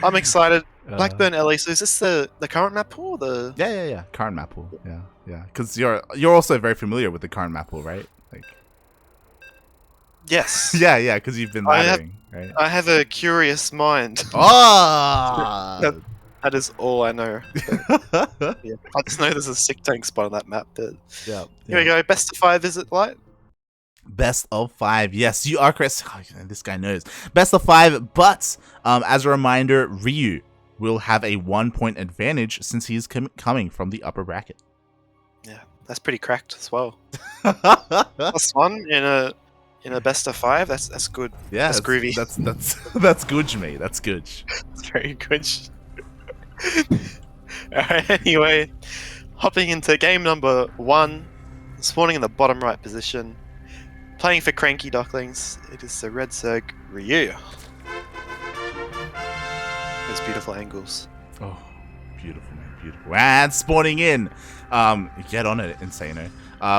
I'm excited. Blackburn LA. So is this the current map pool? Yeah. Current map pool. Yeah. Because you're also very familiar with the current map pool, right? Like. Yes. Yeah. Because you've been laddering, right? I have a curious mind. Oh. That is all I know. But, yeah, I just know there's a sick tank spot on that map. But Yeah. here we go. Best of 5, is it, Light? Best of 5. Yes, you are correct. Oh, this guy knows. Best of 5, but as a reminder, Ryu will have a 1-point advantage since he's coming from the upper bracket. Yeah, that's pretty cracked as well. +1 in a best of 5. That's good. Yeah, that's groovy. That's good, mate. That's good. That's very good. Alright, anyway, hopping into game number 1, spawning in the bottom right position, playing for CranKy Ducklings, it is the Red Zerg Ryu. Those beautiful angles. Oh, beautiful, man, beautiful. And spawning in, get on it, Insano.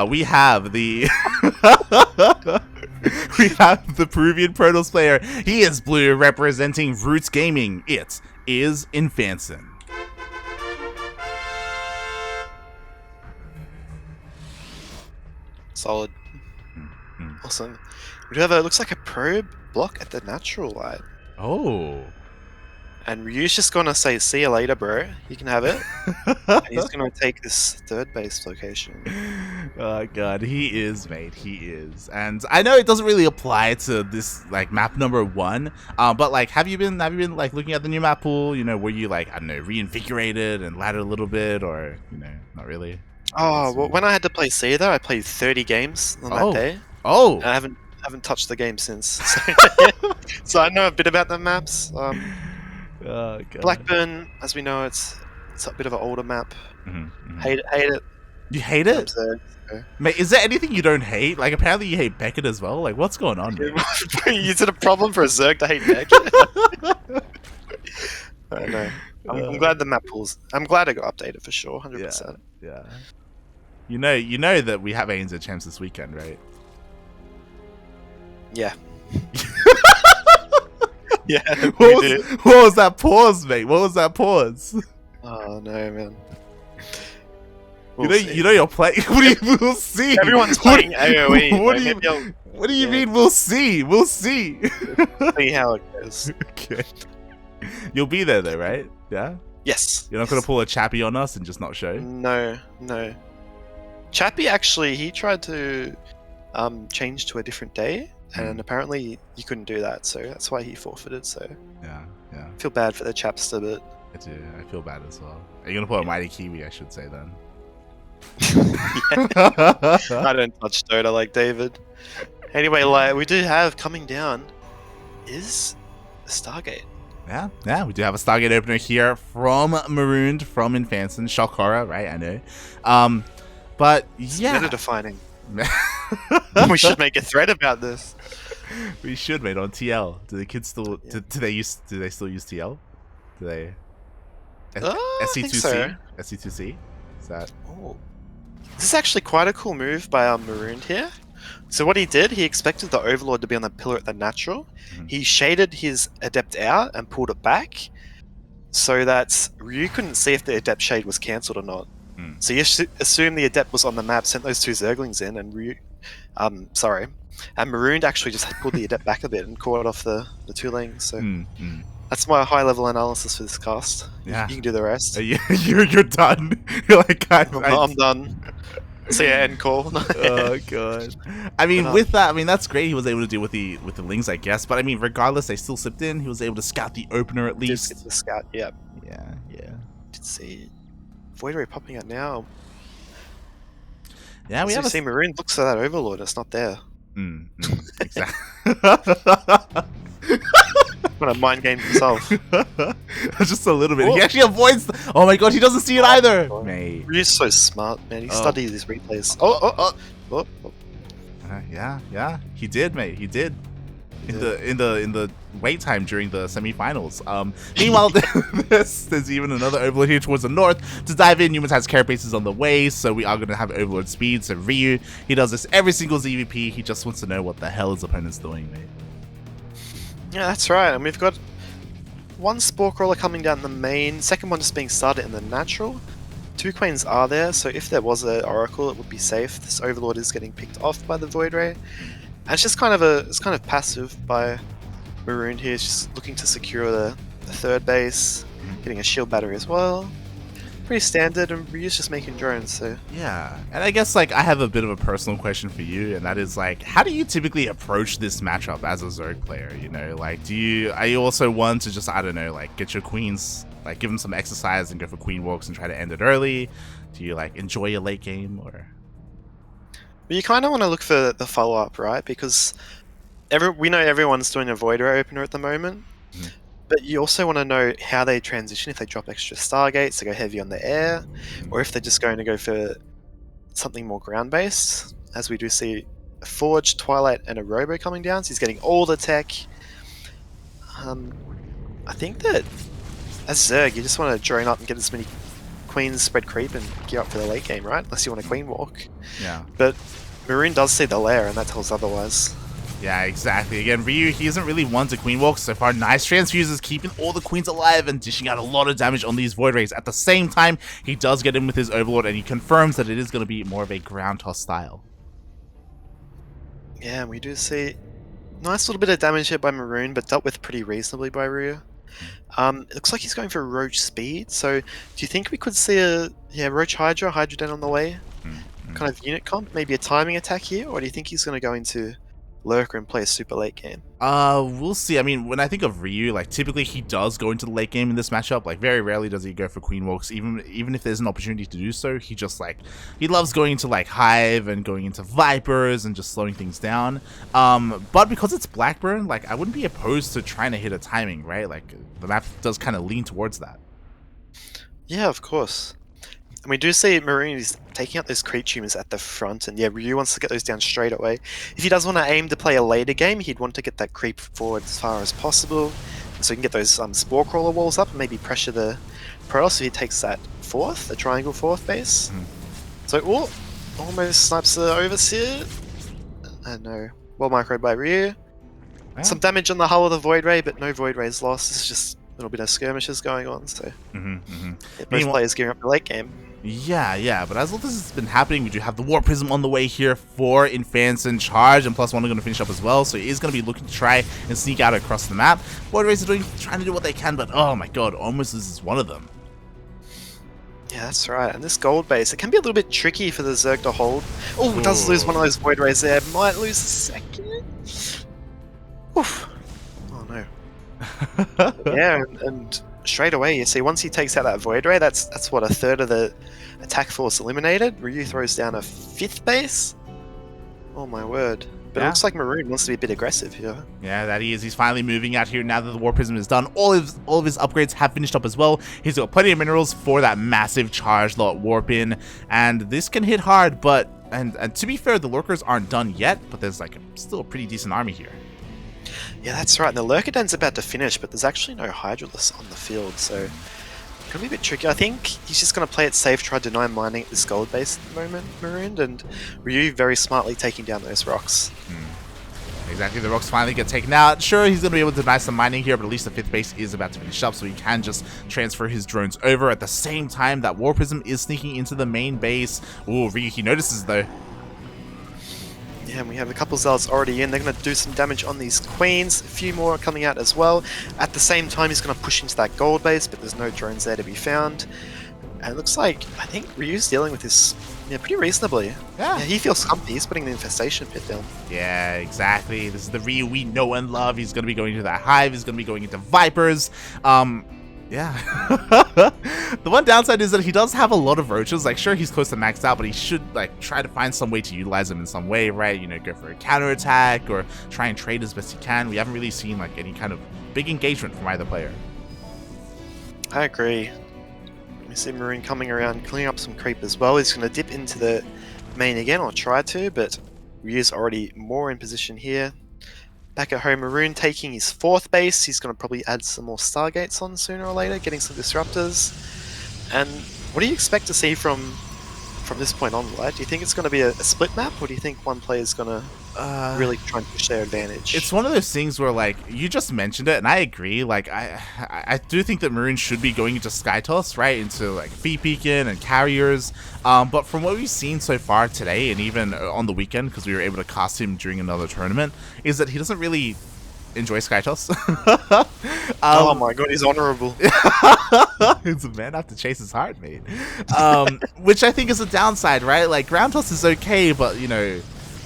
We have the we have the Peruvian Protoss player. He is blue, representing Roots Gaming. It is INFANSON. Solid. Awesome. We do have looks like a probe block at the natural light. Oh. And Ryu's just gonna say, see you later, bro. You can have it. And he's gonna take this third base location. Oh god, he is, mate. He is. And I know it doesn't really apply to this like map number 1. But like have you been like looking at the new map pool? You know, were you like, I don't know, reinvigorated and laddered a little bit, or you know, not really? Oh, well, when I had to play C though, I played 30 games on that day. Oh. And I haven't touched the game since. So, so I know a bit about the maps. Oh, God. Blackburn, as we know, it's a bit of an older map. Hate it. You hate it? Mate, is there anything you don't hate? Like, apparently you hate Beckett as well. Like, what's going on? Is it a problem for a Zerg to hate Beckett? I don't know. I'm glad the map pools. I'm glad it got updated for sure, 100%. Yeah. You know that we have ANZ champs this weekend, right? Yeah. Yeah. What was that pause, mate? What was that pause? Oh no, man. You know you're playing. We'll see. Everyone's playing AOE. What do you mean? We'll see. We'll see. See how it goes. Okay. You'll be there though, right? Yeah. Yes. You're not gonna pull a Chappie on us and just not show. No. Chappie actually, he tried to change to a different day, and apparently you couldn't do that, so that's why he forfeited. So yeah. I feel bad for the Chapster, but I do. I feel bad as well. Are you gonna pull a Mighty Kiwi? I should say then. I don't touch Dota like David. Anyway, like we do have coming down is the Stargate. Yeah, we do have a Stargate opener here from Marooned, from INFANSON. Shock horror, right? I know. But yeah, meta defining. We should make a thread about this. We should, mate. On TL, do the kids still? Do they still use TL? Do they? SC2C. So. SC2C. Is that? Oh, this is actually quite a cool move by Marooned here. So what he did, he expected the Overlord to be on the pillar at the natural. He shaded his Adept out and pulled it back, so that Ryu couldn't see if the Adept shade was cancelled or not. So he assumed the Adept was on the map, sent those 2 Zerglings in, and Marooned actually just pulled the Adept back a bit and caught off the 2 lanes. So that's my high-level analysis for this cast. Yeah. You can do the rest. You're done. You're like, I'm done. So yeah, end call. Oh god. I mean, with that, I mean that's great. He was able to deal with the Lings, I guess. But I mean, regardless, they still slipped in. He was able to scout the opener at least. Did the scout, yeah. Did see Void Ray popping out now. Yeah, we have see Maroon looks for that Overlord. It's not there. Exactly. Want to mind game himself. Just a little bit. He actually avoids. Oh my god, he doesn't see it either. Mate, He's so smart, man. He studies his replays. Yeah. He did, mate. He did. In the wait time during the semifinals. Meanwhile, there's even another Overlord here towards the north. To dive in, Humans has carapaces on the way, so we are going to have Overlord speed. So Ryu, he does this every single ZvP. He just wants to know what the hell his opponent's doing, mate. Yeah, that's right. And we've got one Spore Crawler coming down the main, second one just being started in the natural. 2 Queens are there, so if there was an Oracle, it would be safe. This Overlord is getting picked off by the Void Ray. And it's just kind of passive by Maroon here. It's just looking to secure the third base, getting a shield battery as well. Pretty standard, and Ryu's just making drones, so... Yeah, and I guess, like, I have a bit of a personal question for you, and that is, like, how do you typically approach this matchup as a Zerg player, you know? Like, are you also one to just, I don't know, like, get your queens, like, give them some exercise and go for queen walks and try to end it early? Do you, like, enjoy your late game, or...? But you kind of want to look for the follow-up, right? Because we know everyone's doing a Void Ray opener at the moment. But you also want to know how they transition, if they drop extra Stargates to go heavy on the air, or if they're just going to go for something more ground-based, as we do see a Forge, Twilight, and a Robo coming down, so he's getting all the tech. I think that as Zerg, you just want to drone up and get as many queens, spread creep, and gear up for the late game, right? Unless you want a queen walk. Yeah. But Maroon does see the lair, and that tells otherwise. Yeah, exactly. Again, Ryu, he isn't really one to queen walk so far. Nice transfuses, keeping all the queens alive and dishing out a lot of damage on these Void Rays. At the same time, he does get in with his Overlord, and he confirms that it is going to be more of a ground toss style. Yeah, we do see nice little bit of damage here by Maroon, but dealt with pretty reasonably by Ryu. It looks like he's going for Roach speed, so do you think we could see a Roach Hydra Den on the way? Kind of unit comp, maybe a timing attack here, or do you think he's going to go into Lurker and play a super late game? We'll see. I mean, when I think of Ryu, like, typically he does go into the late game in this matchup. Like, very rarely does he go for queen walks. Even if there's an opportunity to do so, he just, like, he loves going into, like, Hive and going into Vipers and just slowing things down. But because it's Blackburn, like, I wouldn't be opposed to trying to hit a timing, right? Like, the map does kind of lean towards that. Yeah, of course. And we do see Maroon is taking out those creep tumors at the front, and yeah, Ryu wants to get those down straight away. If he does want to aim to play a later game, he'd want to get that creep forward as far as possible, so he can get those Spore Crawler walls up and maybe pressure the Protoss so he takes that the triangle fourth base. So, almost snipes the Overseer. No, well microed by Ryu. Yeah. Some damage on the hull of the Void Ray, but no Void Rays lost. This is just a little bit of skirmishes going on, so yeah, both players gearing up the late game. Yeah, but as all this has been happening, we do have the War Prism on the way here for INFANSON charge, and +1 are going to finish up as well, so he is going to be looking to try and sneak out across the map. Void Rays are trying to do what they can, but oh my god, almost loses one of them. Yeah, that's right, and this gold base, it can be a little bit tricky for the Zerg to hold. Oh, it does lose one of those Void Rays there, might lose a second. Oof. Oh no. Yeah, and straight away, you see, once he takes out that Void Ray, that's what, a third of the attack force eliminated. Ryu throws down a 5th base. Oh my word. But it looks like Maroon wants to be a bit aggressive here. Yeah, that he is. He's finally moving out here now that the War Prism is done. All of his upgrades have finished up as well. He's got plenty of minerals for that massive charge lot warp in, and this can hit hard, but and to be fair, the Lurkers aren't done yet, but there's like still a pretty decent army here. Yeah, that's right. And the Lurker Den's about to finish, but there's actually no Hydralisk on the field, so it's going to be a bit tricky. I think he's just going to play it safe, try to deny mining at this gold base at the moment, Maroon, and Ryu very smartly taking down those rocks. Exactly, the rocks finally get taken out. Sure, he's going to be able to deny some mining here, but at least the 5th base is about to finish up, so he can just transfer his drones over. At the same time, that War Prism is sneaking into the main base. Ooh, Ryu, he notices though. Yeah, and we have a couple Zealots already in. They're going to do some damage on these Queens. A few more are coming out as well. At the same time, he's going to push into that gold base, but there's no drones there to be found. And it looks like, I think Ryu's dealing with this pretty reasonably. Yeah, he feels comfy. He's putting the infestation pit down. Yeah, exactly. This is the Ryu we know and love. He's going to be going into that Hive. He's going to be going into Vipers. Yeah. The one downside is that he does have a lot of roaches. Like, sure, he's close to maxed out, but he should, like, try to find some way to utilize them in some way, right? You know, go for a counterattack or try and trade as best he can. We haven't really seen, like, any kind of big engagement from either player. I agree. We see Maroon coming around, cleaning up some creep as well. He's going to dip into the main again, or try to, but Ryu's already more in position here. Back at home, Maroon taking his 4th base. He's going to probably add some more Stargates on sooner or later, getting some Disruptors. And what do you expect to see from from this point on, right? Do you think it's going to be a split map, or do you think one player is going to really try and push their advantage? It's one of those things where, like, you just mentioned it, and I agree. Like, I do think that Maroon should be going into Skytoss, right? Into, like, Beacon and Carriers. But from what we've seen so far today, and even on the weekend, because we were able to cast him during another tournament, is that he doesn't really enjoy Skytoss. Oh my god, he's honorable. It's a man after chase his heart, mate. Which I think is a downside, right? Like, ground toss is okay, but, you know,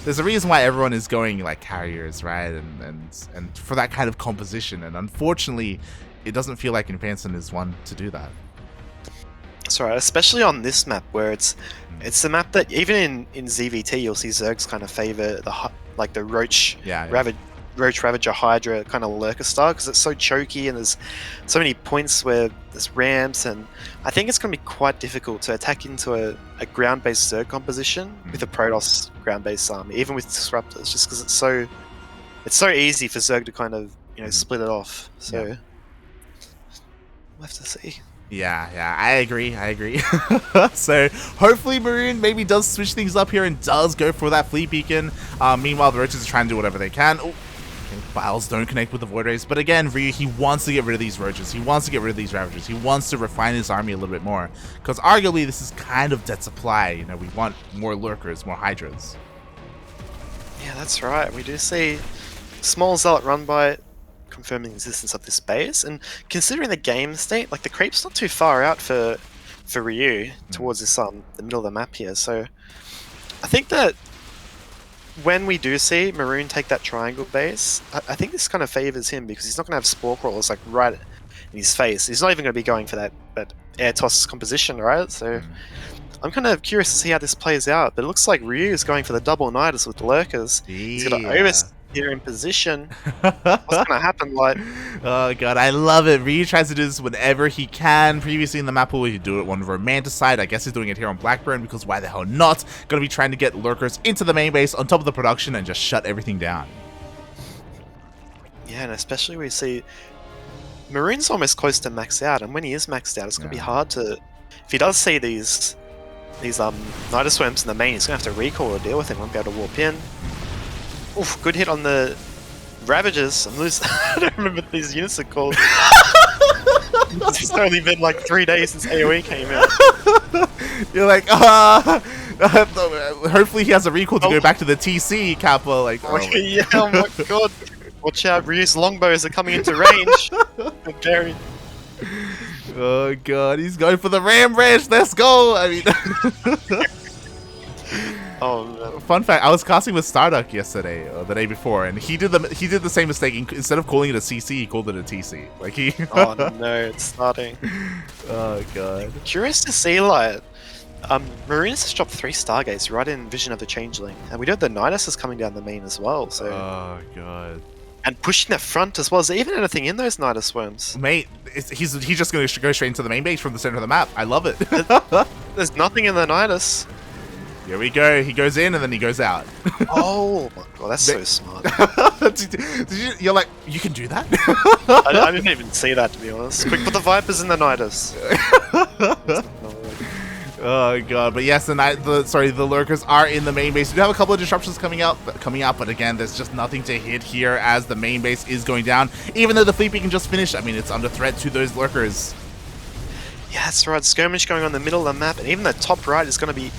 there's a reason why everyone is going, like, Carriers, right? And for that kind of composition. And unfortunately, it doesn't feel like INFANSON is one to do that. That's right, especially on this map, where it's a map that even in ZvT you'll see Zergs kind of favor the Roach Ravager Hydra kind of lurker style, because it's so choky and there's so many points where there's ramps, and I think it's going to be quite difficult to attack into a ground-based Zerg composition with a Protoss ground-based army, even with Disruptors, just because it's so easy for Zerg to kind of, you know, split it off. So we'll have to see. Yeah, I agree. So hopefully Maroon maybe does switch things up here and does go for that Fleet Beacon. Meanwhile, the Roaches are trying to do whatever they can. Oh, Files don't connect with the Void Rays, but again, Ryu, he wants to get rid of these Roaches. He wants to get rid of these Ravagers. He wants to refine his army a little bit more, because arguably this is kind of dead supply. You know, we want more Lurkers, more Hydras. Yeah, that's right. We do see small Zealot run by, confirming the existence of this base, and considering the game state, like, the creep's not too far out for Ryu towards this the middle of the map here. So I think that when we do see Maroon take that triangle base, I think this kind of favors him, because he's not going to have Spore Crawlers like right in his face. He's not even going to be going for that air toss composition, right? So I'm kind of curious to see how this plays out, but it looks like Ryu is going for the double Nidus with the Lurkers. He's going to oversteer in position. What's going to happen, like? Oh god, I love it. Ryu tries to do this whenever he can. Previously in the map pool, he'd do it on Romanticide. I guess he's doing it here on Blackburn, because why the hell not? Gonna be trying to get Lurkers into the main base on top of the production and just shut everything down. Yeah, and especially we see Maroon's almost close to max out, and when he is maxed out, it's gonna be hard to, if he does see these Nidus Worms in the main, he's gonna have to recall to deal with him. Won't be able to warp in. Oof, good hit on the Ravagers. I'm losing. I don't remember what these units are called. It's only been like 3 days since AoE came out. You're like, hopefully he has a recall to go back to the TC, Kappa. Like, yeah, oh my god. Watch out, Ryu's longbows are coming into range. Very. Oh god, he's going for the Ram Ranch. Let's go. I mean. Oh man. Fun fact: I was casting with Starduck yesterday, or the day before, and he did the same mistake. Instead of calling it a CC, he called it a TC. Like he. Oh no, it's starting. Oh god. Curious to see, like, Maroon's just dropped 3 Stargates right in Vision of the Changeling, and we know the Nidus is coming down the main as well. So. Oh god. And pushing the front as well. Is there even anything in those Nidus Worms? Mate, he's just going to go straight into the main base from the center of the map. I love it. There's nothing in the Nidus. Here we go. He goes in and then he goes out. Oh my god, that's so smart. You're like, you can do that? I didn't even see that, to be honest. Quick, put the Vipers in the Nidus. Oh god, but yes, the Lurkers are in the main base. We do have a couple of disruptions coming out, but again, there's just nothing to hit here as the main base is going down. Even though the Fleet Beacon just finished, I mean, it's under threat to those Lurkers. Yeah, that's right. Skirmish going on in the middle of the map, and even the top right is going to be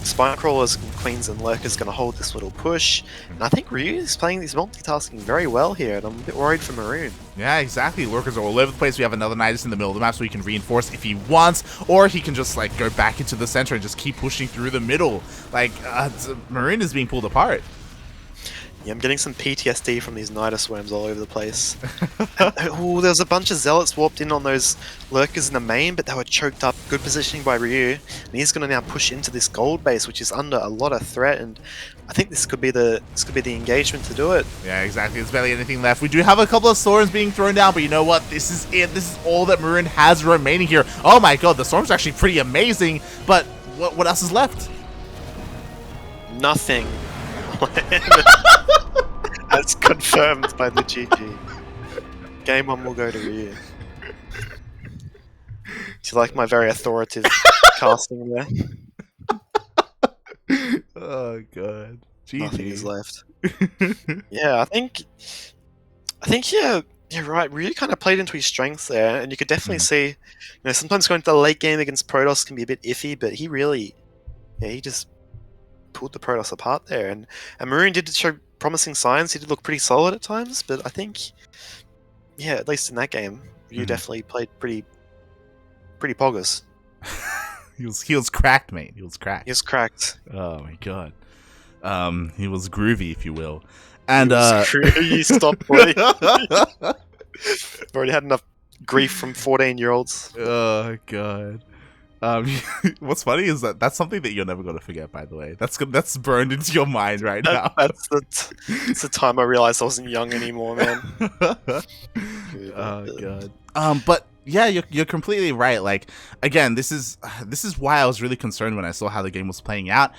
Spine Crawlers, Queens, and Lurkers going to hold this little push. And I think Ryu is playing these multitasking very well here, and I'm a bit worried for Maroon. Yeah, exactly. Lurkers are all over the place. We have another Nidus in the middle of the map, so he can reinforce if he wants, or he can just like go back into the center and just keep pushing through the middle. Like, Maroon is being pulled apart. Yeah, I'm getting some PTSD from these Nidus Worms all over the place. Oh, there was a bunch of Zealots warped in on those Lurkers in the main, but they were choked up. Good positioning by Ryu, and he's going to now push into this gold base, which is under a lot of threat. And I think this could be the engagement to do it. Yeah, exactly. There's barely anything left. We do have a couple of storms being thrown down, but you know what? This is it. This is all that Maroon has remaining here. Oh my god, the storm's actually pretty amazing. But what else is left? Nothing. That's confirmed by the GG. Game 1 will go to Ryu. Do you like my very authoritative casting there? Oh god. Nothing is GG. left. Yeah, I think yeah, you're right. Really kind of played into his strengths there, and you could definitely see, sometimes going to the late game against Protoss can be a bit iffy, but he really, he just pulled the Protoss apart there, and Maroon did show promising signs. He did look pretty solid at times, but I think, yeah, at least in that game, you definitely played pretty poggers. He was cracked, mate. He was cracked. He was cracked. Oh my god. He was groovy, if you will. And you stop, boy. I've already had enough grief from 14-year-olds. Oh god. What's funny is that's something that you're never gonna forget. By the way, that's burned into your mind right now. That's the time I realized I wasn't young anymore, man. Oh god. But yeah, you're completely right. Like, again, this is why I was really concerned when I saw how the game was playing out.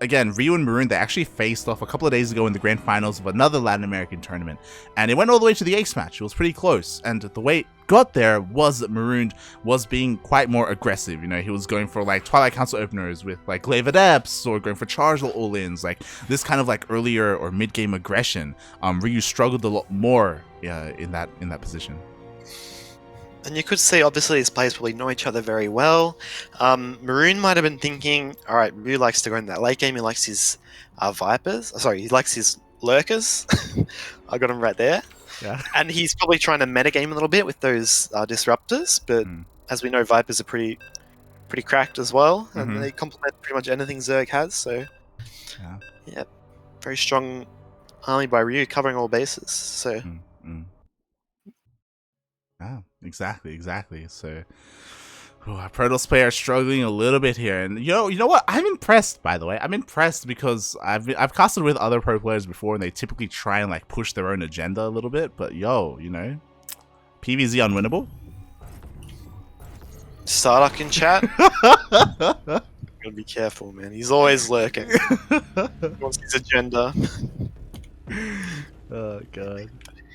Again, Ryu and Maroon, they actually faced off a couple of days ago in the grand finals of another Latin American tournament, and it went all the way to the ace match. It was pretty close, and the way it got there was that Maroon was being quite more aggressive. You know, he was going for like Twilight Council openers with like Glaive Adepts, or going for charge all-ins, like this kind of like earlier or mid-game aggression. Ryu struggled a lot more in that position. And you could see, obviously, these players probably know each other very well. Maroon might have been thinking, all right, Ryu likes to go in that late game. He likes his Vipers. Sorry, he likes his Lurkers. I got him right there. Yeah. And he's probably trying to metagame a little bit with those Disruptors. But as we know, Vipers are pretty cracked as well. And they complement pretty much anything Zerg has. So, yeah, very strong army by Ryu, covering all bases. So... Yeah, exactly. So, our Protoss player struggling a little bit here, and you know what? I'm impressed. By the way, I'm impressed because I've casted with other pro players before, and they typically try and like push their own agenda a little bit. But PvZ unwinnable. Starduck in chat. Gotta be careful, man. He's always lurking. He wants his agenda. Oh god.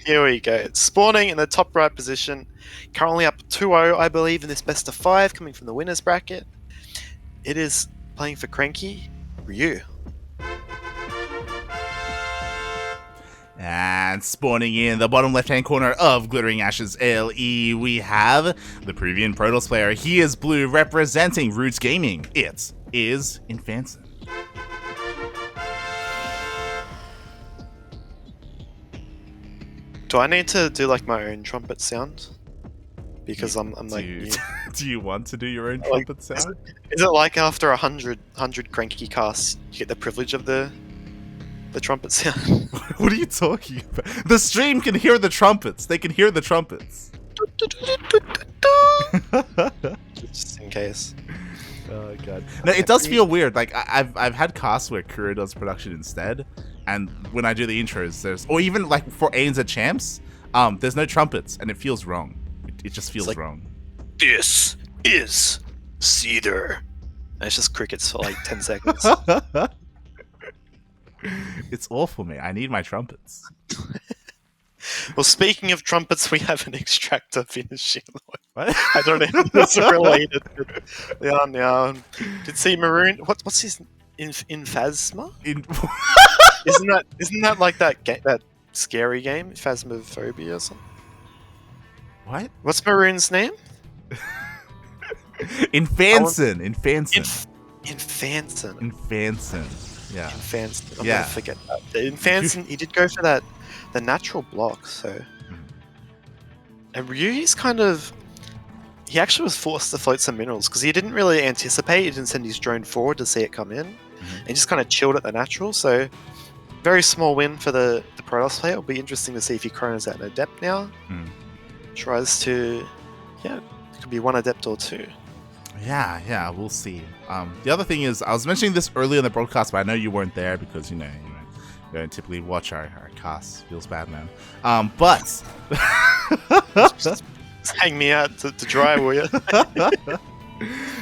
Here we go. It's spawning in the top right position. Currently up 2-0, I believe, in this best of 5, coming from the winners bracket. It is playing for CranKy, Ryu. And spawning in the bottom left-hand corner of Glittering Ashes LE, we have the Peruvian Protoss player. He is blue, representing Roots Gaming. It is INFANSON. Do I need to do like my own trumpet sound? Because I'm like... Do you want to do your own trumpet sound? Is it like after 100 CranKy casts, you get the privilege of the trumpet sound? What are you talking about? The stream can hear the trumpets. They can hear the trumpets. Just in case. Oh god. No, it does feel weird. Like I've had casts where Kuro does production instead, and when I do the intros, or even like for ANZ champs, there's no trumpets, and it feels wrong. It just feels wrong. This is Cedar. And it's just crickets for like 10 seconds. It's awful, mate. I need my trumpets. Well, speaking of trumpets, we have an extractor finishing. What? I don't know if that's related. But yeah. Did see Maroon? What's his Inphasma? Isn't that like that scary game, Phasmophobia or something? What? What's Maroon's name? INFANSON. INFANSON. Yeah. INFANSON. I'm gonna forget that. INFANSON. He did go for the natural block. So, and Ryu's he actually was forced to float some minerals because he didn't really anticipate. He didn't send his drone forward to see it come in, and just kind of chilled at the natural. So, very small win for the Protoss player. It'll be interesting to see if he chronos out an adept now. Tries to, it could be one adept or two. Yeah, we'll see. The other thing is, I was mentioning this earlier in the broadcast, but I know you weren't there because you don't typically watch our casts. Feels bad, man. But just hang me out to dry, will you?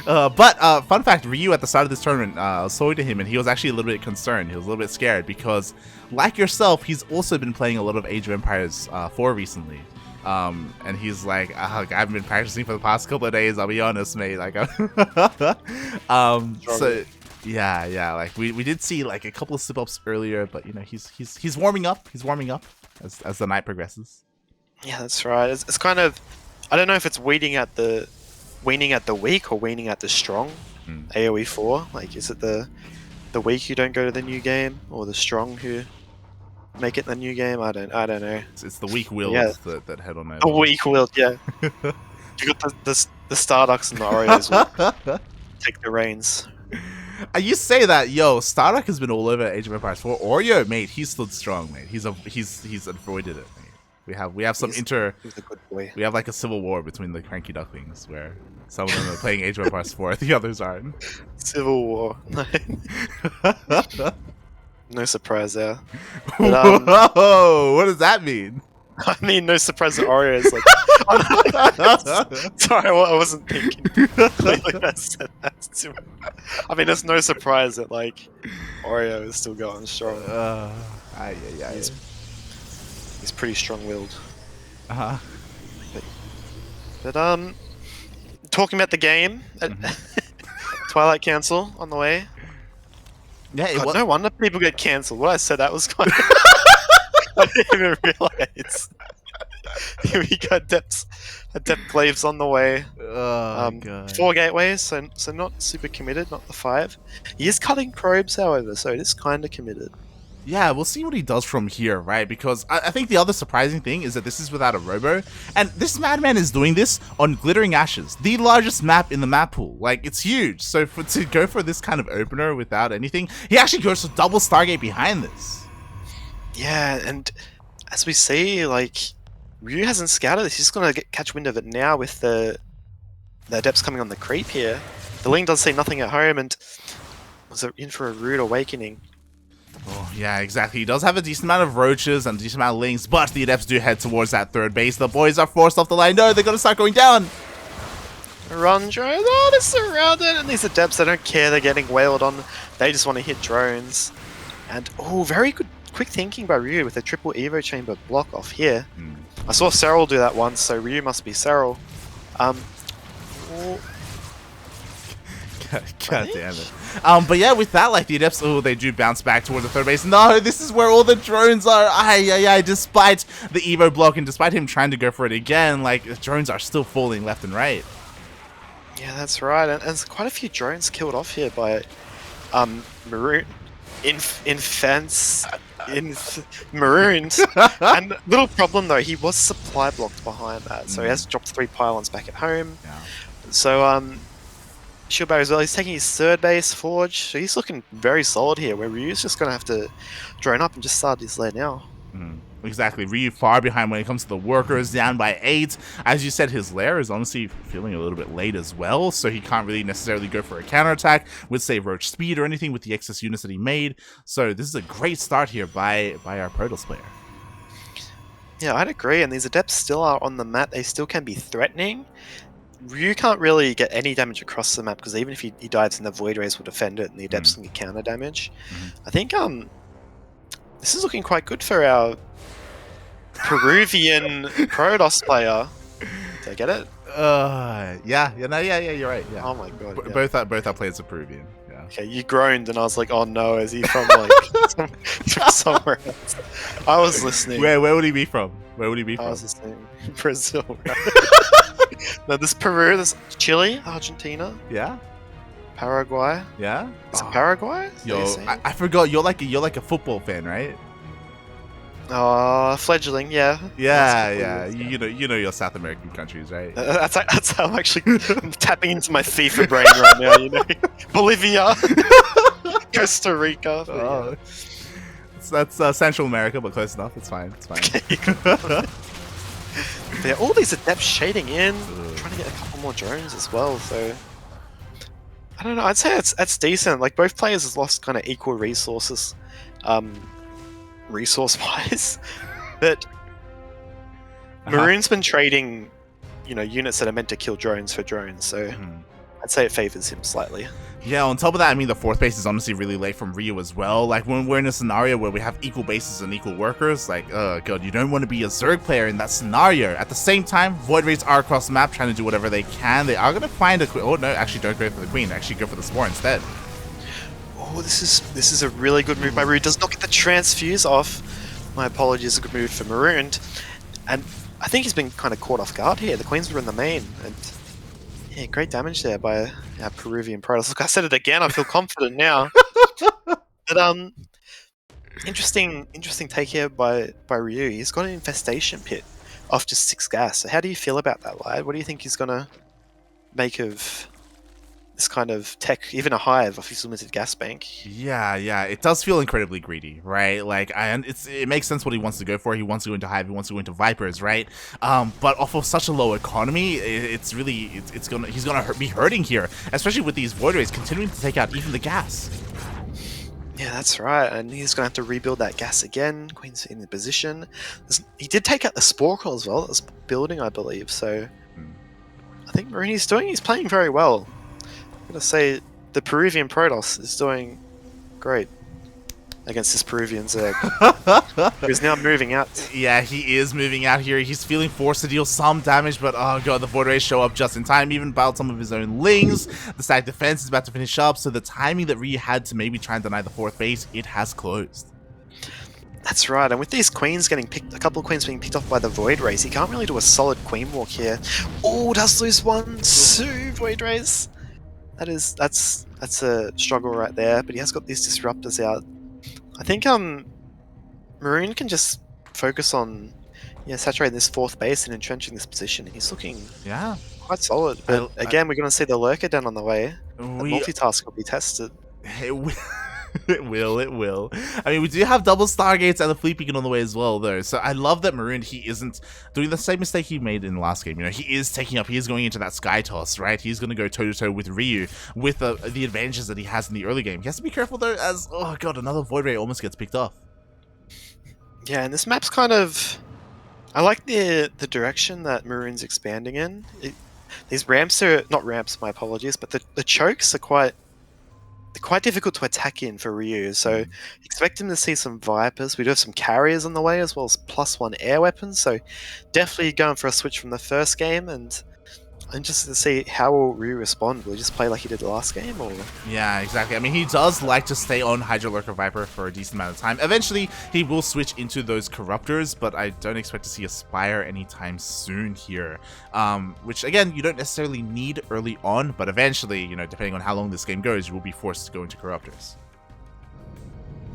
But fun fact, Ryu at the start of this tournament, I was talking to him, and he was actually a little bit concerned. He was a little bit scared because, like yourself, he's also been playing a lot of Age of Empires 4 recently. And he's like, I've been practicing for the past couple of days, I'll be honest, mate. Like, so Yeah. Like we did see like a couple of slip ups earlier, but you know he's warming up. He's warming up as the night progresses. Yeah, that's right. It's kind of, I don't know if it's weaning at the weak or weaning at the strong. AoE 4. Like, is it the weak who don't go to the new game, or the strong who make it the new game? I don't know. It's the weak willed that head on over. The weak willed, yeah. You got the Starducks and the Oreos will take the reins. You say that, yo, Starduck has been all over Age of Empires 4. Oreo, mate, he stood strong, mate. He's avoided it, mate. We have some He's a good boy. We have like a civil war between the CranKy Ducklings, where some of them are playing Age of Empires 4, the others aren't. Civil war. No surprise there. But, whoa, what does that mean? I mean, no surprise that Oreo is like. Sorry, I wasn't thinking. Clearly, that's too. I mean, there's no surprise that like Oreo is still going strong. He's pretty strong-willed. But talking about the game, Twilight Council on the way. Yeah, God, no wonder people get cancelled. What I said, that was kind of. I didn't even realize. Here we go, Adept Glaives on the way. Oh, God. 4 gateways, so not super committed, not the 5. He is cutting probes, however, so it is kind of committed. Yeah, we'll see what he does from here, right? Because I think the other surprising thing is that this is without a robo, and this madman is doing this on Glittering Ashes, the largest map in the map pool. Like, it's huge. So to go for this kind of opener without anything, he actually goes for double Stargate behind this. Yeah, and as we see, like, Ryu hasn't scouted this. He's just gonna catch wind of it now with the Adepts coming on the creep here. The Ling does see nothing at home, and was in for a rude awakening. Oh, yeah, exactly. He does have a decent amount of roaches and a decent amount of lings, but the Adepts do head towards that third base. The boys are forced off the line. No, they're going to start going down. Run, drones. Oh, they're surrounded. And these Adepts, they don't care. They're getting wailed on. They just want to hit drones. And, oh, very good, quick thinking by Ryu with a triple Evo chamber block off here. I saw Serral do that once, so Ryu must be Serral. God damn it. But yeah, with that, like, the Adepts, they do bounce back towards the third base. No, this is where all the drones are. Despite the Evo block and despite him trying to go for it again, like, the drones are still falling left and right. Yeah, that's right. And there's quite a few drones killed off here by Maroon. Maroons. And little problem though, he was supply blocked behind that, so he has dropped 3 pylons back at home. Yeah. So Shield Barrier as well. He's taking his third base forge, so he's looking very solid here. Where Ryu's just gonna have to drone up and just start his lair now. Exactly. Ryu far behind when it comes to the workers, down by 8. As you said, his lair is honestly feeling a little bit late as well, so he can't really necessarily go for a counterattack with, say, Roach Speed or anything with the excess units that he made. So this is a great start here by our Protoss player. Yeah, I'd agree, and these Adepts still are on the map. They still can be threatening. Ryu can't really get any damage across the map, because even if he dives in, the Void Rays will defend it, and the Adepts can get counter damage. I think this is looking quite good for our Peruvian Protoss player. Did I get it? Yeah, you're right. Yeah. Oh my god. Yeah. Both our players are Peruvian. Yeah. Okay, you groaned, and I was like, "Oh no, is he from like somewhere else?" I was listening. Where would he be from? Where would he be from? I was listening. Brazil. Right? No, there's Peru. There's Chile, Argentina. Yeah. Paraguay. Yeah. Is it Paraguay? Yo, I forgot. You're like a football fan, right? Fledgling, yeah. Yeah. You know your South American countries, right? That's how I'm actually tapping into my FIFA brain right now. You know, Bolivia, Costa Rica. Oh. That's Central America, but close enough. It's fine. Yeah, all these Adepts shading in, trying to get a couple more drones as well. So I don't know. I'd say that's decent. Like, both players have lost kind of equal resources. Resource-wise, but Maroon's been trading, units that are meant to kill drones for drones, so I'd say it favors him slightly. Yeah, on top of that, I mean, the 4th base is honestly really late from Ryu as well. Like, when we're in a scenario where we have equal bases and equal workers, like, oh god, you don't want to be a Zerg player in that scenario. At the same time, Void Rays are across the map trying to do whatever they can. They are going to find a queen. Oh no, actually don't go for the queen, actually go for the spore instead. Oh, this is a really good move by Maroon. Does not get the transfuse off. My apologies, a good move for Maroon. And I think he's been kind of caught off guard here. The Queens were in the main. And yeah, great damage there by our Peruvian Protoss. Look, I said it again. I feel confident now. But interesting take here by Ryu. He's got an infestation pit off just 6 gas. So how do you feel about that, Lad? What do you think he's gonna make of this kind of tech, even a hive off his limited gas bank? Yeah, it does feel incredibly greedy, right? Like, it makes sense what he wants to go for. He wants to go into hive, he wants to go into vipers, right? But off of such a low economy, he's gonna be hurting here, especially with these void rays continuing to take out even the gas. Yeah, that's right, and he's going to have to rebuild that gas again. Queen's in the position. He did take out the Spore Crawl as well. That was building, I believe, so I think he's playing very well. I'm going to say the Peruvian Protoss is doing great against this Peruvian Zerg. He's now moving out. Yeah, he is moving out here. He's feeling forced to deal some damage, but oh god, the Void Rays show up just in time. Even battled some of his own Lings. The stack defense is about to finish up, so the timing that Ryu had to maybe try and deny the 4th base, it has closed. That's right, and with these queens getting picked, a couple of queens being picked off by the Void Rays, he can't really do a solid queen walk here. Oh, does lose 2 Void Rays. That's a struggle right there, but he has got these disruptors out. I think Maroon can just focus on saturating this 4th base and entrenching this position. He's looking quite solid. But again, we're going to see the lurker down on the way. The multitask will be tested. It will. I mean, we do have double Stargates and the Fleet Beacon on the way as well, though. So I love that Maroon, he isn't doing the same mistake he made in the last game. You know, he is going into that Sky Toss, right? He's going to go toe-to-toe with Ryu with the advantages that he has in the early game. He has to be careful, though, as, oh god, another Void Ray almost gets picked off. Yeah, and this map's kind of... I like the direction that Maroon's expanding in. These ramps are... Not ramps, my apologies, but the chokes are quite difficult to attack in for Ryu, so expect him to see some Vipers. We do have some carriers on the way, as well as +1 air weapons, so definitely going for a switch from the first game, and I'm interested to see how will Ryu respond. Will he just play like he did last game, or...? Yeah, exactly. I mean, he does like to stay on Hydro Lurker Viper for a decent amount of time. Eventually, he will switch into those Corruptors, but I don't expect to see a Spire anytime soon here. Which, again, you don't necessarily need early on, but eventually, you know, depending on how long this game goes, you will be forced to go into Corruptors.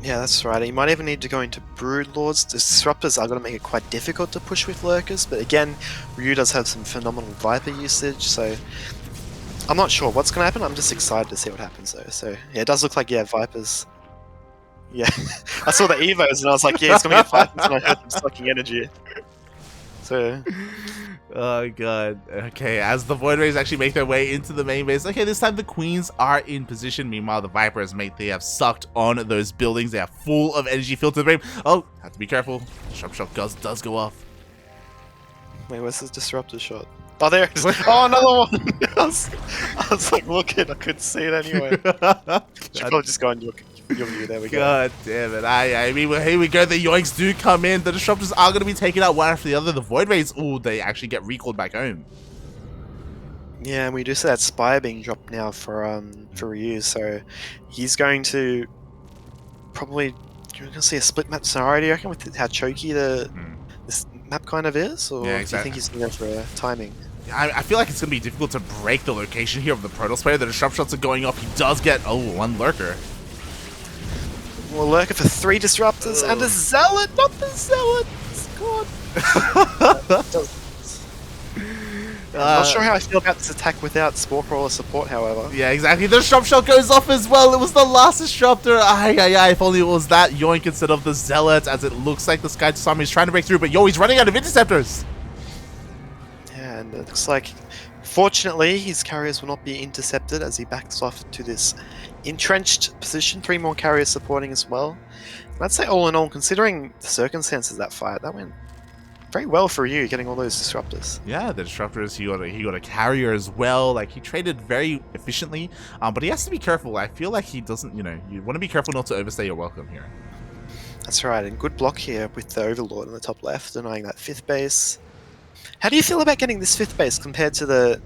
Yeah, that's right. You might even need to go into Broodlords. The Disruptors are going to make it quite difficult to push with Lurkers, but again, Ryu does have some phenomenal Viper usage, so I'm not sure what's going to happen. I'm just excited to see what happens, though. So, yeah, it does look like, Vipers. Yeah, I saw the Evos, and I was like, yeah, it's going to be Vipers, and I heard them sucking energy. So... Oh god. Okay, as the Void Rays actually make their way into the main base. Okay, this time the Queens are in position. Meanwhile, the Vipers, mate, they have sucked on those buildings. They are full of energy filled to the brim. Oh, have to be careful. Sharp shot does go off. Wait, where's the disruptor shot? Oh, there it is. Oh, another one! I was like looking, I couldn't see it anyway. Should probably just go on your view. There we go. God damn it. I mean, well, here we go. The Yoinks do come in. The Disruptors are going to be taken out one after the other. The Void Rays, oh, they actually get recalled back home. Yeah, and we do see that Spire being dropped now for Ryu, so he's going to probably... You're going to see a split map scenario, do you reckon, with how choky this map kind of is? Or yeah, exactly. Do you think he's going to go for timing? I feel like it's going to be difficult to break the location here of the Protoss player. The Disrupt shots are going off. He does get, one Lurker. Well, Lurker for 3 Disruptors and a Zealot! Not the Zealot! God! I'm not sure how I feel about this attack without Spore Crawler support, however. Yeah, exactly. The Disrupt shot goes off as well. It was the last Disruptor. If only it was that Yoink instead of the Zealot, as it looks like the Sky Tsunami is trying to break through, but he's running out of Interceptors. Yeah, and it looks like, fortunately, his carriers will not be intercepted as he backs off to this entrenched position. 3 more carriers supporting as well. And I'd say all in all, considering the circumstances of that fight, that went very well for you, getting all those Disruptors. Yeah, the Disruptors, he got a carrier as well. Like, he traded very efficiently, but he has to be careful. I feel like he doesn't, you want to be careful not to overstay your welcome here. That's right, and good block here with the Overlord in the top left, denying that 5th base. How do you feel about getting this 5th base compared to the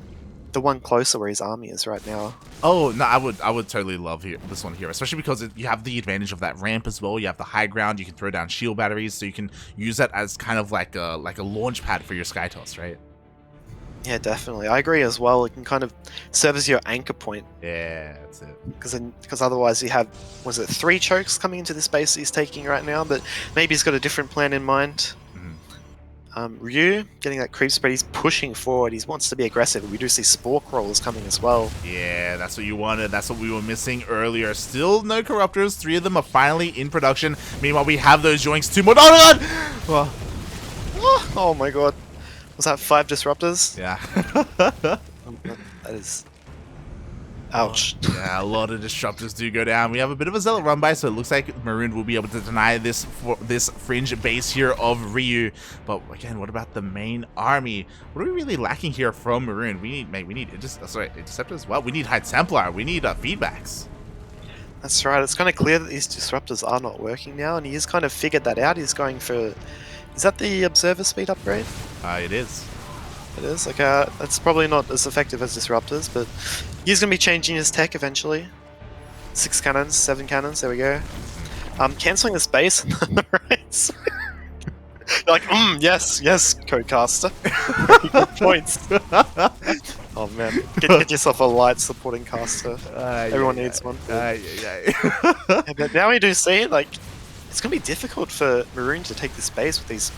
the one closer where his army is right now. Oh no, I would totally love this one here, especially because you have the advantage of that ramp as well. You have the high ground. You can throw down shield batteries, so you can use that as kind of like a launch pad for your sky toss, right? Yeah, definitely. I agree as well. It can kind of serve as your anchor point. Yeah, that's it. Because otherwise you have, was it 3 chokes coming into this base he's taking right now? But maybe he's got a different plan in mind. Ryu getting that creep spread. He's pushing forward. He wants to be aggressive. We do see spore crawlers coming as well. Yeah, that's what you wanted. That's what we were missing earlier. Still no corruptors. 3 of them are finally in production. Meanwhile, we have those yoinks. 2 more. Oh my god! Oh my god. Was that 5 disruptors? Yeah. That is... Ouch. Yeah, a lot of disruptors do go down. We have a bit of a zealot run by, so it looks like Maroon will be able to deny this fringe base here of Ryu. But again, what about the main army? What are we really lacking here from Maroon? We need interceptors. Well, we need High Templar. We need feedbacks. That's right. It's kind of clear that these disruptors are not working now, and he's kind of figured that out. He's going for... Is that the observer speed upgrade? It is. It is? Like, that's probably not as effective as disruptors, but he's going to be changing his tech eventually. 6 cannons, 7 cannons, there we go. Cancelling the space on the right. Like, yes, Codecaster. Points. Oh man, get yourself a light supporting caster. Everyone needs one. But now we do see, like, it's going to be difficult for Maroon to take this base with these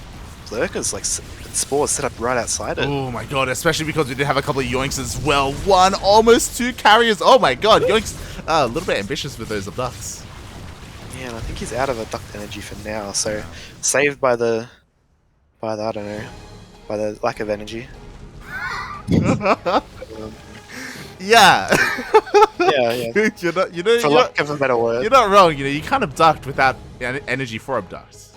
lurkers, like spores set up right outside it. Oh my god, especially because we did have a couple of yoinks as well. 1, almost 2 carriers. Oh my god, yoinks a little bit ambitious with those abducts. Yeah, and I think he's out of abduct energy for now, so saved by the I don't know, by the lack of energy. Yeah. Yeah. For lack of a better word. You're not wrong. You kind of abduct without energy for abducts.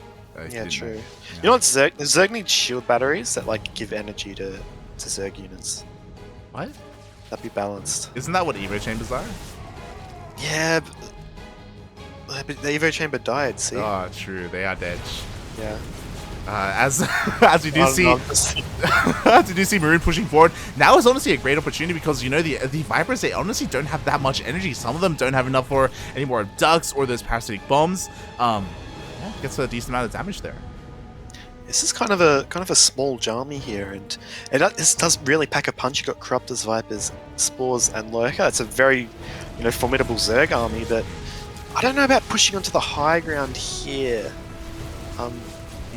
Yeah, true. You know what, Zerg needs shield batteries that like give energy to Zerg units. What? That'd be balanced. Isn't that what Evo chambers are? Yeah, but the Evo chamber died, see? Oh, true. They are dead. Yeah. As we do see, as we do see Maroon pushing forward, now is honestly a great opportunity because you know the Vipers, they honestly don't have that much energy. Some of them don't have enough for any more ducks or those parasitic bombs. Yeah, gets a decent amount of damage there. This is kind of a small Jarmy here, and this does really pack a punch. You got Corruptors, Vipers, Spores, and Lurker. It's a very formidable Zerg army, but I don't know about pushing onto the high ground here.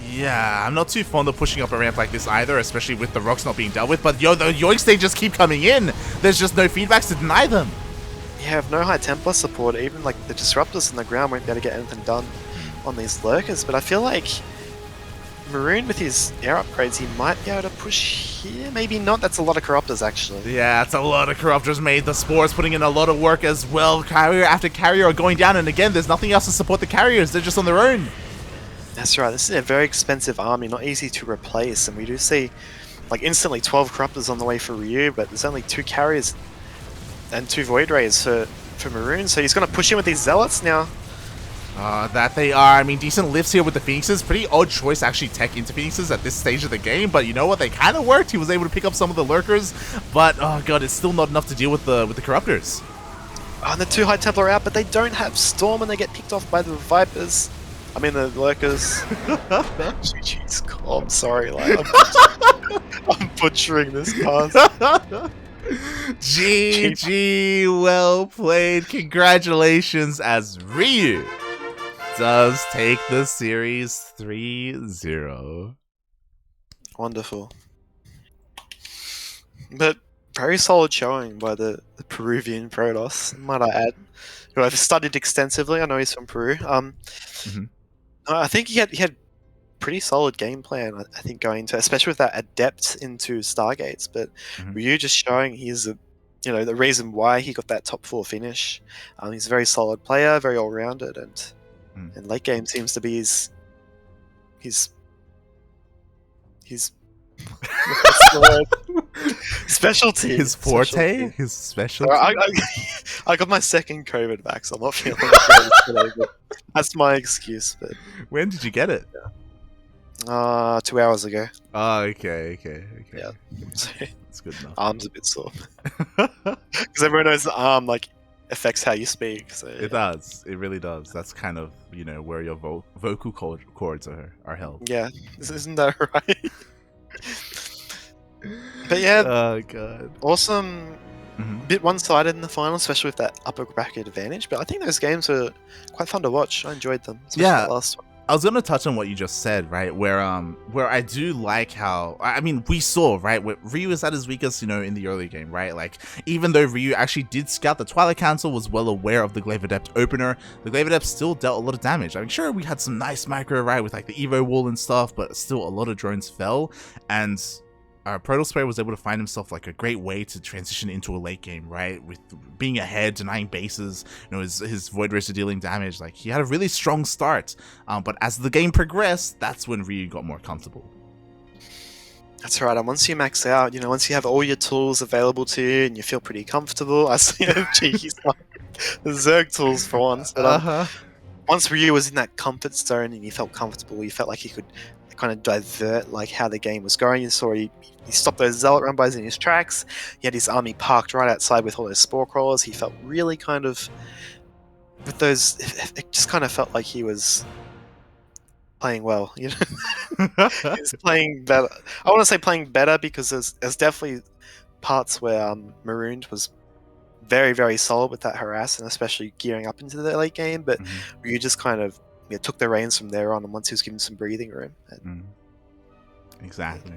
Yeah, I'm not too fond of pushing up a ramp like this either, especially with the rocks not being dealt with. But the yoinks, they just keep coming in. There's just no feedbacks to deny them. You have no High Templar support. Even like the disruptors on the ground won't be able to get anything done on these lurkers. But I feel like Maroon with his air upgrades, he might be able to push here. Maybe not. That's a lot of corruptors actually. Yeah, it's a lot of corruptors made. The spores putting in a lot of work as well. Carrier after carrier are going down, and again, there's nothing else to support the carriers. They're just on their own. That's right. This is a very expensive army, not easy to replace, and we do see like instantly 12 corruptors on the way for Ryu, but there's only 2 carriers and 2 void rays for Maroon, so he's going to push in with these zealots now. That they are. I mean, decent lifts here with the Phoenixes. Pretty odd choice actually tech into Phoenixes at this stage of the game, but you know what? They kind of worked. He was able to pick up some of the lurkers, but oh god, it's still not enough to deal with the corruptors. And the 2 High Templar are out, but they don't have Storm, and they get picked off by the Vipers. I mean the lurkers. Jeez, I'm sorry, like I'm butchering this cast. GG, well played. Congratulations as Ryu does take the series 3-0. Wonderful. But very solid showing by the Peruvian Protoss, might I add, who I've studied extensively. I know he's from Peru. I think he had pretty solid game plan, I think, going into, especially with that adept into Stargates, but Ryu just showing he's the reason why he got that top 4 finish. He's a very solid player, very all-rounded, and late game seems to be his specialty. His forte? His specialty? I got my second COVID back, so I'm not feeling great today, but that's my excuse. But when did you get it? 2 hours ago. Oh, okay. Yeah. It's good enough. Arm's a bit sore. Because everyone knows the arm, like, affects how you speak. So It does. It really does. That's kind of, where your vocal cords are held. Yeah, isn't that right? But yeah, Oh, God. awesome. Bit one-sided in the final, especially with that upper bracket advantage. But I think those games were quite fun to watch. I enjoyed them, especially that last one. I was gonna touch on what you just said, right? Where I do like how, I mean, we saw, right, where Ryu is at his weakest, in the early game, right? Like, even though Ryu actually did scout the Twilight Council, was well aware of the Glaive Adept opener, the Glaive Adept still dealt a lot of damage. I mean, sure, we had some nice micro, right, with like the Evo wall and stuff, but still a lot of drones fell, and Protoss player was able to find himself like a great way to transition into a late game, right? With being ahead, denying bases, his Void Racer dealing damage. Like, he had a really strong start. But as the game progressed, that's when Ryu got more comfortable. That's right. And once you max out, once you have all your tools available to you and you feel pretty comfortable, I see a cheeky stuff. The Zerg tools for once. But, once Ryu was in that comfort zone and he felt comfortable, he felt like he could kind of divert like how the game was going. You saw he stopped those Zealot Rumbys in his tracks. He had his army parked right outside with all those spore crawlers. He felt really kind of with those. It just kind of felt like he was playing well. He was playing better. I want to say playing better because there's definitely parts where Marooned was very, very solid with that harass and especially gearing up into the late game. But you just kind of took the reins from there on, and once he was given some breathing room. Exactly.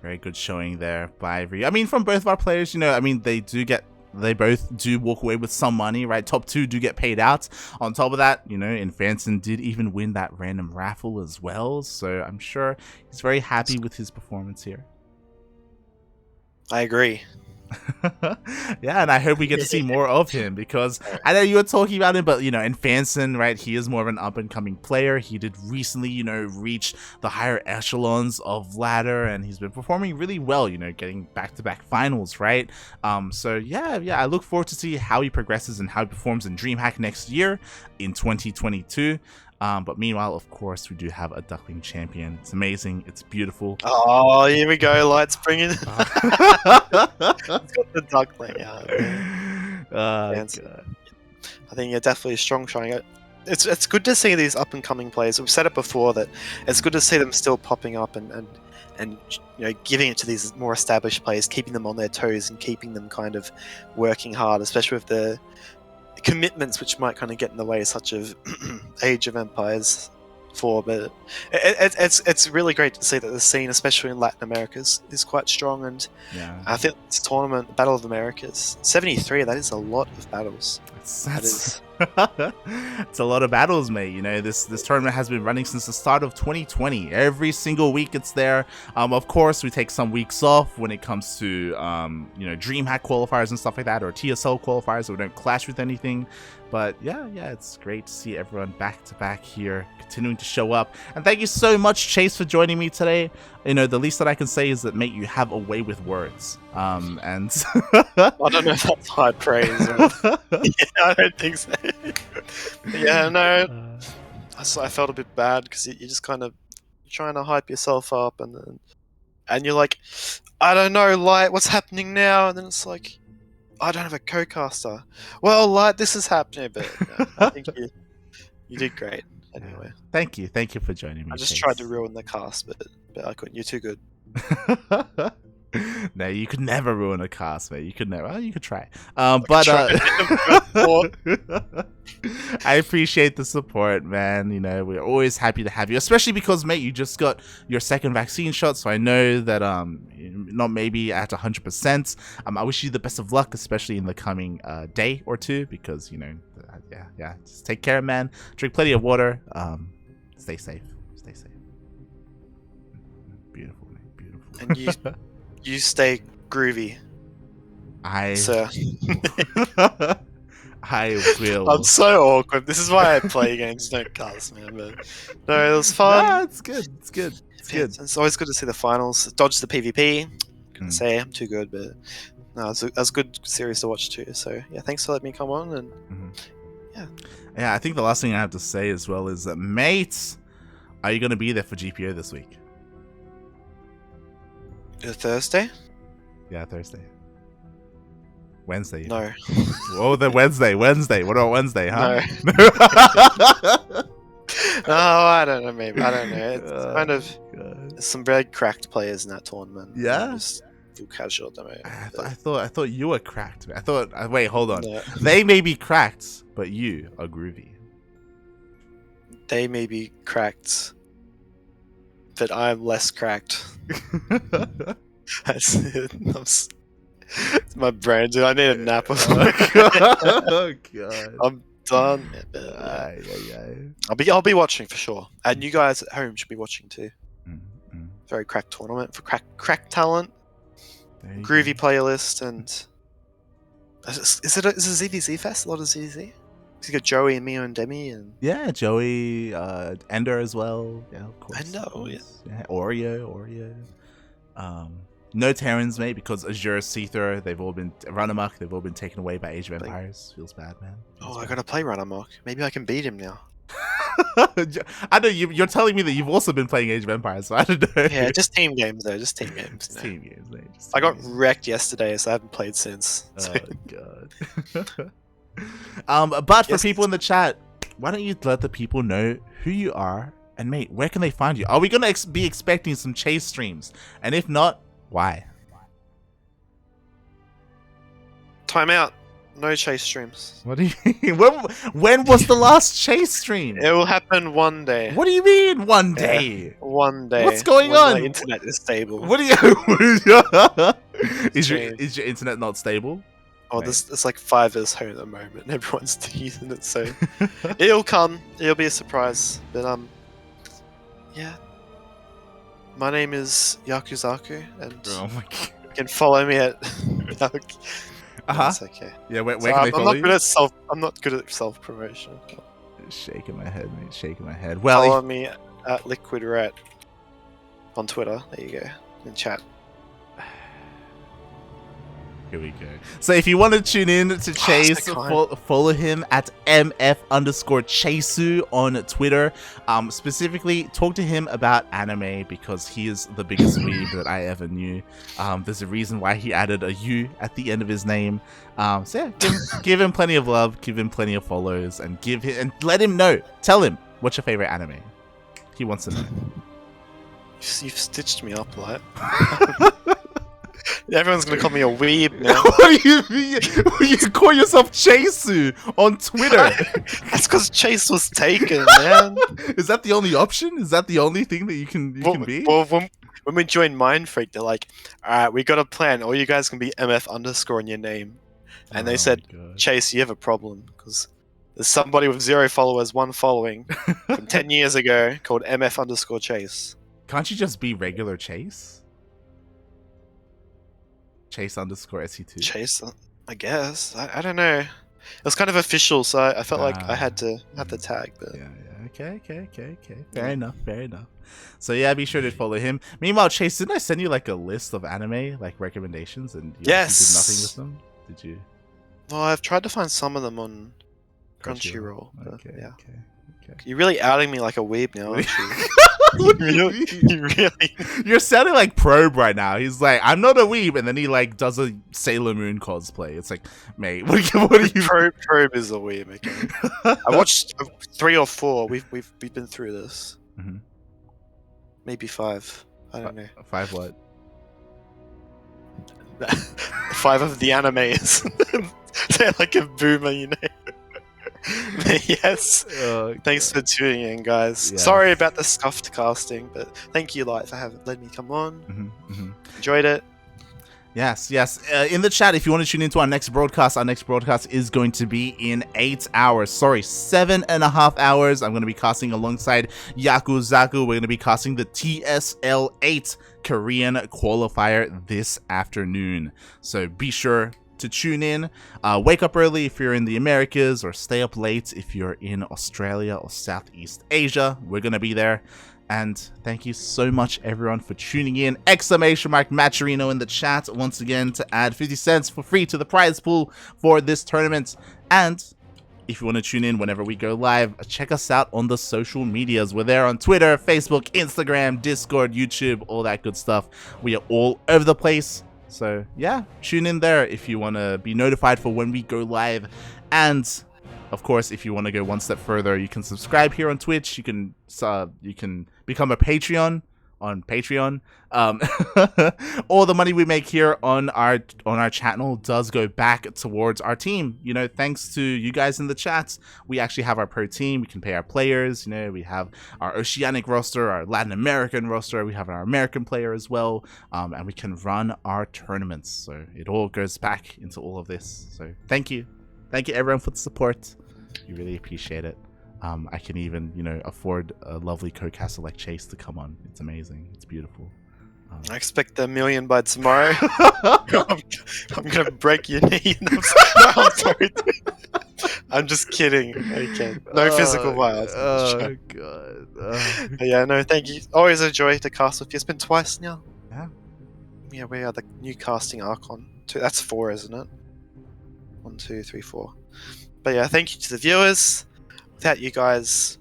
Very good showing there by Ryu. I mean, from both of our players, they both do walk away with some money, right? Top 2 do get paid out. On top of that, INFANSON did even win that random raffle as well. So I'm sure he's very happy with his performance here. I agree. Yeah, and I hope we get to see more of him, because I know you were talking about him, but INFANSON, right, he is more of an up-and-coming player. He did recently reach the higher echelons of ladder, and he's been performing really well, getting back-to-back finals, right? So yeah, I look forward to see how he progresses and how he performs in DreamHack next year in 2022. But meanwhile, of course, we do have a Duckling champion. It's amazing. It's beautiful. Oh, here we go. Lights bringing. It's got the Duckling out. God. I think definitely a strong showing. It's good to see these up and coming players. We've said it before that it's good to see them still popping up and giving it to these more established players, keeping them on their toes and keeping them kind of working hard, especially with the commitments which might kind of get in the way, such as Age of Empires 4. But it's really great to see that the scene, especially in Latin America, is quite strong. And I think this tournament, Battle of Americas, 73, that is a lot of battles. It's a lot of battles, mate. This tournament has been running since the start of 2020. Every single week it's there. Of course, we take some weeks off when it comes to DreamHack qualifiers and stuff like that, or TSL qualifiers, so we don't clash with anything. But yeah, it's great to see everyone back to back here, continuing to show up. And thank you so much, Chase, for joining me today. The least that I can say is that, mate, you have a way with words. And I don't know if that's high praise. I don't think so. Yeah, no. I felt a bit bad because you're just kind of trying to hype yourself up, and you're like, I don't know, Light, what's happening now? And then it's like, I don't have a co-caster. Well, Light, this is happening, but I think you did great. Anyway, thank you for joining me. I just tried to ruin the cast, but I couldn't. You're too good. No, you could never ruin a cast, mate. You could never. Well, you could try. I appreciate the support, man. We're always happy to have you, especially because, mate, you just got your second vaccine shot, so I know that not maybe at 100%. I wish you the best of luck, especially in the coming day or two, because just take care, man. Drink plenty of water. Stay safe. Beautiful, mate. Beautiful. And you stay groovy. Sir. I will. I'm so awkward. This is why I play games, don't cast, man. But no, it was fun. Nah, it's good. It's always good to see the finals. Dodge the PvP. Couldn't say I'm too good, but no, it was a good series to watch too. So yeah, thanks for letting me come on. And yeah, I think the last thing I have to say as well is that, mate, are you going to be there for GPO this week? Thursday? Yeah, Thursday. Wednesday. No. Oh, then Wednesday. Wednesday. What about Wednesday, huh? No. No, I don't know. Maybe I don't know. It's kind of God. some very cracked players in that tournament. Yeah? I'm just full casual at the moment. I thought you were cracked. I thought. Wait, hold on. No. They may be cracked, but you are groovy. They may be cracked, but I'm less cracked. That's it. It's my brain, dude. I need a nap or something. Oh God. I'm done. I'll be watching for sure, and you guys at home should be watching too. Very cracked tournament for crack talent, groovy playlist, and is it a ZvZ fest? A lot of ZvZ. You got Joey and Mio and Demi and yeah, Joey, Ender as well. Yeah, of course. Ender, yeah. Oreo. No Terrans, mate, because Azure, Seether, they've all been run amok. They've all been taken away by Age of Empires. Feels bad, man. I gotta play run amok. Maybe I can beat him now. I know you're telling me that you've also been playing Age of Empires, so I don't know. Yeah, just team games though. Just team games. Team games, mate. I got wrecked yesterday, so I haven't played since. Oh God. But for people in the chat, why don't you let the people know who you are, and mate, where can they find you? Are we gonna be expecting some chase streams? And if not, why? Time out. No chase streams. What do you mean? When was the last chase stream? It will happen one day. What do you mean one day? One day. What's going on? My internet is stable. What do you? Is your internet not stable? Oh, there's like 5 of us home at the moment. Everyone's using it, so it'll come. It'll be a surprise. But yeah. My name is Yakuzaku, and oh my God. you can follow me at. That's okay. Yeah, where can they follow you? I'm not good at self promotion. Shaking my head, mate. Shaking my head. Well, follow me at Liquid Rat on Twitter. There you go. In chat. Here we go. So if you want to tune in to Chase, follow him at MF_Chaseu on Twitter. Specifically, talk to him about anime because he is the biggest weeb that I ever knew. There's a reason why he added a U at the end of his name. So yeah, give him plenty of love, give him plenty of follows, and let him know. Tell him what's your favorite anime. He wants to know. You've stitched me up, like. Everyone's gonna call me a weeb now. What do you mean? You call yourself Chaseu on Twitter? That's because Chase was taken, man. Is that the only option? Is that the only thing that you can be? Well, when we joined Mind Freak, they're like, "Alright, we got a plan. All you guys can be MF_ in your name." And they said, "Chase, you have a problem because there's somebody with 0 followers, 1 following from 10 years ago called MF_Chase." Can't you just be regular Chase? Chase_SE2. Chase, I guess. I don't know. It was kind of official, so I felt like I had to have the tag. But yeah. Okay. Fair enough. So yeah, be sure to follow him. Meanwhile, Chase, didn't I send you like a list of anime like recommendations, and you did nothing with them? Did you? Well, I've tried to find some of them on Crunchyroll. Okay. You're really outing me like a weeb now, aren't you? What do you mean? You're sounding like Probe right now. He's like, I'm not a weeb, and then he like does a Sailor Moon cosplay. It's like, mate, what are you? Probe is a weeb. Okay. I watched 3 or 4. We've been through this. Maybe 5. I don't know. 5 what? 5 of the animes. They're like a boomer, you know. Yes. Thanks for tuning in, guys. Yeah. Sorry about the scuffed casting, but thank you, Light, for letting me come on. Enjoyed it. Yes. In the chat, if you want to tune into our next broadcast is going to be in 8 hours. Sorry, 7.5 hours. I'm going to be casting alongside Yakuzaku. We're going to be casting the TSL8 Korean qualifier this afternoon. So be sure to tune in. Wake up early if you're in the Americas, or stay up late if you're in Australia or Southeast Asia. We're gonna be there. And thank you so much, everyone, for tuning in. ! Matcherino in the chat once again to add 50 cents for free to the prize pool for this tournament. And if you want to tune in whenever we go live, check us out on the social medias. We're there on Twitter, Facebook, Instagram, Discord, YouTube, all that good stuff. We are all over the place. So yeah, tune in there if you want to be notified for when we go live. And of course, if you want to go one step further, you can subscribe here on Twitch. You can become a Patreon on Patreon. All the money we make here on our channel does go back towards our team. You know, thanks to you guys in the chats, we actually have our pro team. We can pay our players. You know, we have our Oceanic roster, our Latin American roster. We have our American player as well, and we can run our tournaments. So it all goes back into all of this. So thank you everyone for the support. We really appreciate it. I can even, you know, afford a lovely co-caster like Chase to come on. It's amazing. It's beautiful. I expect $1 million by tomorrow. I'm gonna break your knee. No, I'm sorry. I'm just kidding. Okay, no physical violence. Oh god. But yeah, no, thank you. Always a joy to cast with you. It's been twice now. Yeah. Yeah, we are the new casting Archon. That's 4, isn't it? 1, 2, 3, 4. But yeah, thank you to the viewers. Without you guys,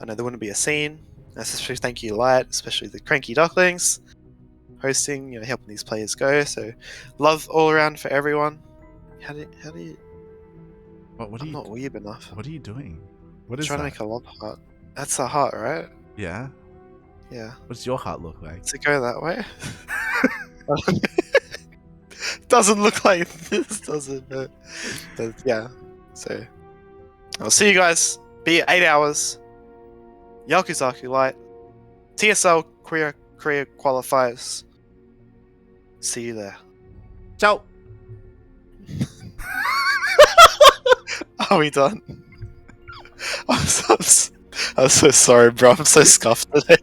I know there wouldn't be a scene. Especially thank you, Light, especially the CranKy Ducklings, hosting, you know, helping these players go. So, love all around for everyone. How do you? What are I'm you? not weird enough. What are you doing? What is Trying that? to make a love heart. That's a heart, right? Yeah. Yeah. What does your heart look like? Does it go that way? Doesn't look like this, does it? But yeah. So, I'll see you guys. Be it 8 hours. Yakuzaku Light. TSL Korea qualifiers. See you there. Ciao. Are we done? I'm so sorry, bro. I'm so scuffed today.